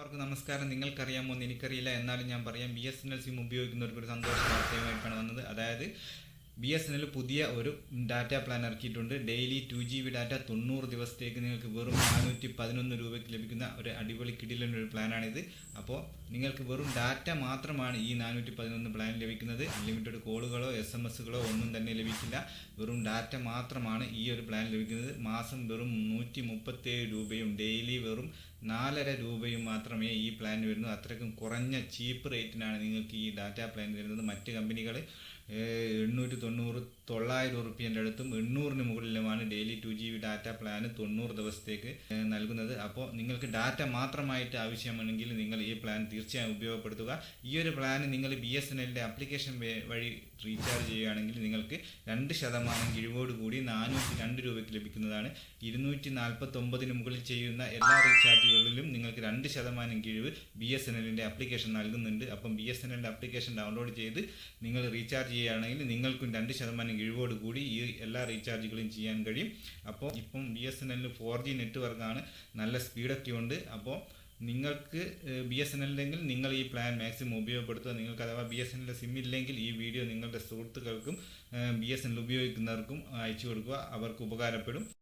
എല്ലാവർക്കും നമസ്കാരം. നിങ്ങൾക്കറിയാമോ എന്ന് എനിക്കറിയില്ല, എന്നാലും ഞാൻ പറയാം. BSNL സിം ഉപയോഗിക്കുന്നവർക്ക് ഒരു സന്തോഷ വാർത്തയുമായിട്ടാണ് വന്നത്. അതായത് BSNL പുതിയ ഒരു ഡാറ്റ പ്ലാൻ ഇറക്കിയിട്ടുണ്ട്. ഡെയിലി 2GB ഡാറ്റ 90 ദിവസത്തേക്ക് നിങ്ങൾക്ക് വെറും 411 രൂപയ്ക്ക് ലഭിക്കുന്ന ഒരു അടിപൊളി കിടിലൊരു പ്ലാനാണിത്. അപ്പോൾ നിങ്ങൾക്ക് വെറും ഡാറ്റ മാത്രമാണ് ഈ 411 പ്ലാൻ ലഭിക്കുന്നത്. അൺലിമിറ്റഡ് കോളുകളോ SMS-കളോ ഒന്നും തന്നെ ലഭിക്കില്ല. വെറും ഡാറ്റ മാത്രമാണ് ഈ ഒരു പ്ലാൻ ലഭിക്കുന്നത്. മാസം വെറും 137 രൂപയും ഡെയിലി വെറും 4.5 രൂപയും മാത്രമേ ഈ പ്ലാൻ വരുന്നു. അത്രയ്ക്കും കുറഞ്ഞ ചീപ്പ് റേറ്റിനാണ് നിങ്ങൾക്ക് ഈ ഡാറ്റ പ്ലാൻ വരുന്നത്. മറ്റ് കമ്പനികൾ 890 900 റുപ്യൻ്റെ അടുത്തും 800-ന് മുകളിലുമാണ് ഡെയിലി 2GB ഡാറ്റ പ്ലാന് 90 ദിവസത്തേക്ക് നൽകുന്നത്. അപ്പോൾ നിങ്ങൾക്ക് ഡാറ്റ മാത്രമായിട്ട് ആവശ്യമാണെങ്കിൽ നിങ്ങൾ ഈ പ്ലാൻ തീർച്ചയായും ഉപയോഗപ്പെടുത്തുക. ഈ ഒരു പ്ലാൻ നിങ്ങൾ BSNLൻ്റെ ആപ്ലിക്കേഷൻ വഴി റീചാർജ് ചെയ്യുകയാണെങ്കിൽ നിങ്ങൾക്ക് 2% കിഴിവോട് കൂടി 402 രൂപയ്ക്ക് ലഭിക്കുന്നതാണ്. 249-ന് മുകളിൽ ചെയ്യുന്ന എല്ലാ റീചാർജുകളിലും നിങ്ങൾക്ക് 2% കിഴിവ് BSNLൻ്റെ ആപ്ലിക്കേഷൻ നൽകുന്നുണ്ട്. അപ്പം BSNLൻ്റെ ആപ്ലിക്കേഷൻ ഡൗൺലോഡ് ചെയ്ത് നിങ്ങൾ റീചാർജ് ചെയ്യുകയാണെങ്കിൽ നിങ്ങൾക്കും 2% കിഴിവോട് കൂടി ഈ എല്ലാ റീചാർജുകളും ചെയ്യാൻ കഴിയും. അപ്പോൾ ഇപ്പം BSNL 4G നെറ്റ്വർക്കാണ്, നല്ല സ്പീഡൊക്കെ ഉണ്ട്. അപ്പോൾ നിങ്ങൾക്ക് BSNL-ല്ലെങ്കിൽ നിങ്ങൾ ഈ പ്ലാൻ മാക്സിമം ഉപയോഗപ്പെടുത്തുക. നിങ്ങൾക്ക് അഥവാ BSNL സിം ഇല്ലെങ്കിൽ ഈ വീഡിയോ നിങ്ങളുടെ സുഹൃത്തുക്കൾക്കും BSNL ഉപയോഗിക്കുന്നവർക്കും അയച്ചു കൊടുക്കുക, അവർക്ക് ഉപകാരപ്പെടും.